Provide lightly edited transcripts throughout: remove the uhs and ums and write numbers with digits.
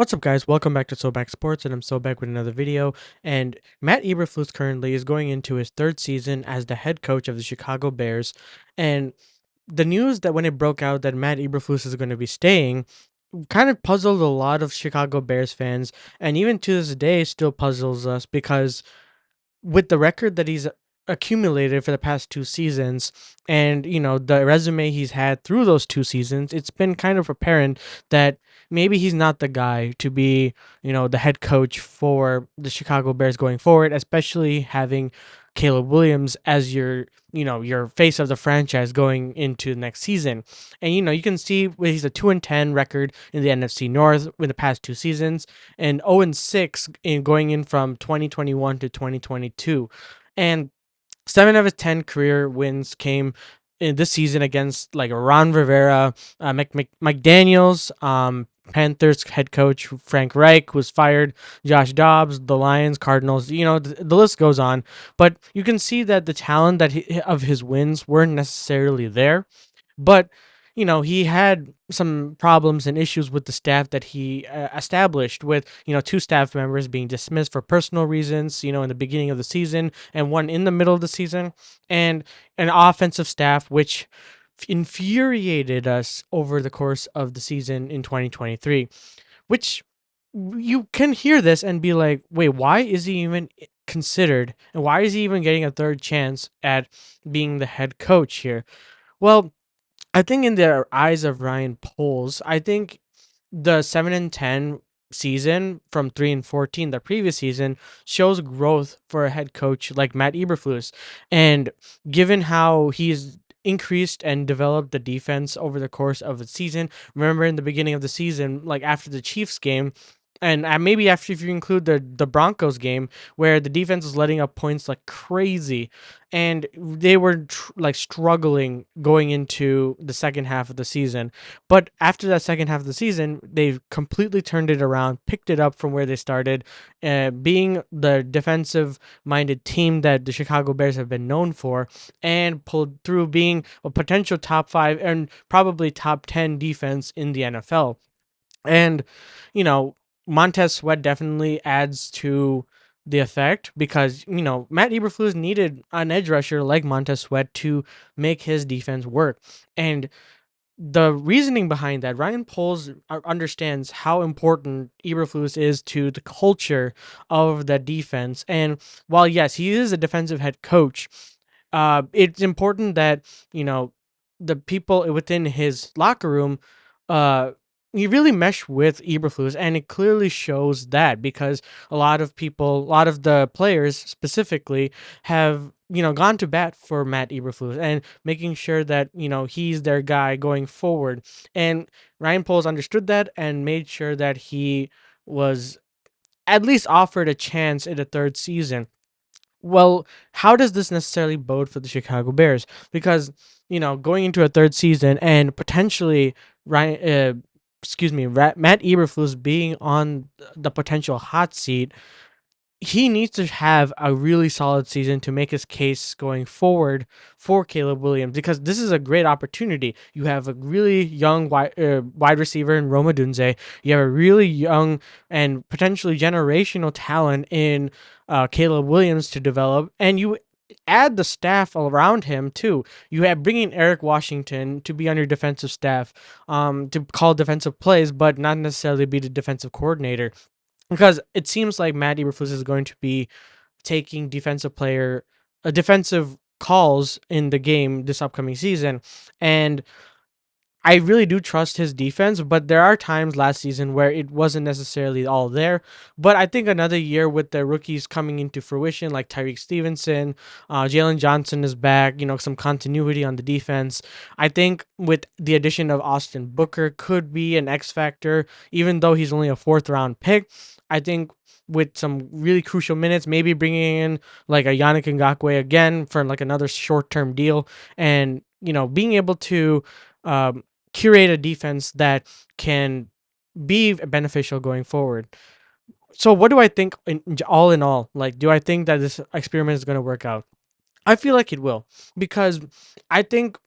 What's up, guys? Welcome back to So Back Sports, and I'm so back with another video. And Matt Eberflus currently is going into his third season as the head coach of the Chicago Bears. And the news that when it broke out that Matt Eberflus is going to be staying kind of puzzled a lot of Chicago Bears fans, and even to this day still puzzles us because with the record that he's accumulated for the past two seasons and the resume he's had through those two seasons, it's been kind of apparent that maybe he's not the guy to be the head coach for the Chicago Bears going forward, especially having Caleb Williams as your face of the franchise going into next season. And you can see he's a 2-10 record in the NFC North in the past two seasons and 0-6 in going in from 2021 to 2022. And 7 of his 10 career wins came in this season against like Ron Rivera, Mike Daniels, Panthers head coach Frank Reich was fired, Josh Dobbs, the Lions, Cardinals. The list goes on. But you can see that the talent of his wins weren't necessarily there. But he had some problems and issues with the staff that he established, with two staff members being dismissed for personal reasons in the beginning of the season, and one in the middle of the season, and an offensive staff which infuriated us over the course of the season in 2023, which you can hear this and be like, wait, why is he even considered, and why is he even getting a third chance at being the head coach here? Well, I think in the eyes of Ryan Poles, I think the 7-10 season from 3-14, the previous season, shows growth for a head coach like Matt Eberflus. And given how he's increased and developed the defense over the course of the season, remember in the beginning of the season, like after the Chiefs game, and maybe after if you include the Broncos game, where the defense was letting up points like crazy, and they were like struggling going into the second half of the season. But after that second half of the season, they've completely turned it around, picked it up from where they started, being the defensive-minded team that the Chicago Bears have been known for, and pulled through being a potential top five and probably top 10 defense in the NFL. And, you know, Montez Sweat definitely adds to the effect because, Matt Eberflus needed an edge rusher like Montez Sweat to make his defense work. And the reasoning behind that, Ryan Poles understands how important Eberflus is to the culture of the defense. And while, yes, he is a defensive head coach, it's important that, you know, the people within his locker room, uh, he really meshed with Eberflus, and it clearly shows that because a lot of the players specifically have gone to bat for Matt Eberflus and making sure that he's their guy going forward. And Ryan Poles understood that and made sure that he was at least offered a chance in the third season. Well, how does this necessarily bode for the Chicago Bears? Because going into a third season and potentially Ryan, Matt Eberflus being on the potential hot seat, he needs to have a really solid season to make his case going forward for Caleb Williams, because this is a great opportunity. You have a really young wide receiver in Roma Dunze. You have a really young and potentially generational talent in Caleb Williams to develop, and you add the staff around him too. You have bringing Eric Washington to be on your defensive staff, to call defensive plays, but not necessarily be the defensive coordinator, because it seems like Matt Eberflus is going to be taking defensive calls in the game this upcoming season. And I really do trust his defense, but there are times last season where it wasn't necessarily all there. But I think another year with the rookies coming into fruition, like Tyreek Stevenson, Jalen Johnson is back, some continuity on the defense. I think with the addition of Austin Booker could be an X factor, even though he's only a fourth round pick. I think with some really crucial minutes, maybe bringing in like a Yannick Ngakoue again for like another short term deal, and being able to um, curate a defense that can be beneficial going forward. So what do I think all in all? Like, do I think that this experiment is going to work out? I feel like it will, because I think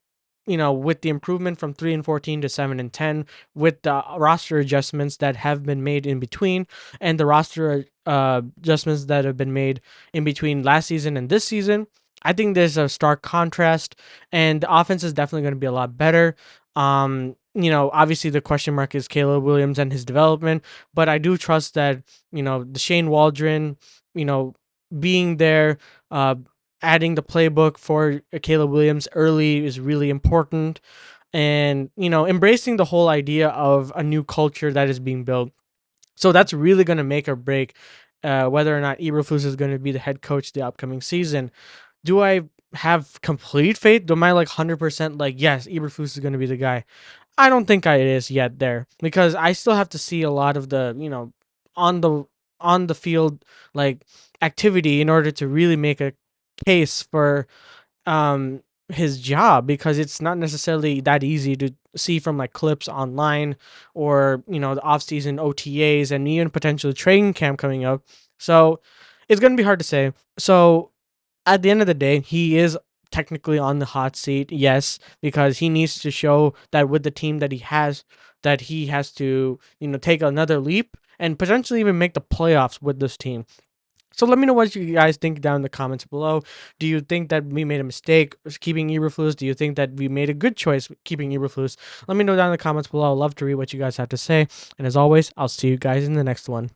with the improvement from 3-14 to 7-10, with the roster adjustments that have been made in between, and the roster adjustments that have been made in between last season and this season, I think there's a stark contrast, and the offense is definitely going to be a lot better. Obviously the question mark is Caleb Williams and his development, but I do trust that, the Shane Waldron, you know, being there, uh, adding the playbook for Caleb Williams early is really important, and embracing the whole idea of a new culture that is being built. So that's really going to make or break whether or not Eberflus is going to be the head coach the upcoming season. Do I have complete faith? Am I like 100% like, yes, Eberflus is going to be the guy? I don't think I is yet there, because I still have to see a lot of the, on the field, like, activity in order to really make a case for um his job, because it's not necessarily that easy to see from like clips online, or the off-season OTAs, and even potentially training camp coming up. So it's going to be hard to say. So at the end of the day, he is technically on the hot seat, yes, because he needs to show that with the team that he has to, take another leap and potentially even make the playoffs with this team. So let me know what you guys think down in the comments below. Do you think that we made a mistake keeping Eberflus? Do you think that we made a good choice keeping Eberflus? Let me know down in the comments below. I'd love to read what you guys have to say. And as always, I'll see you guys in the next one.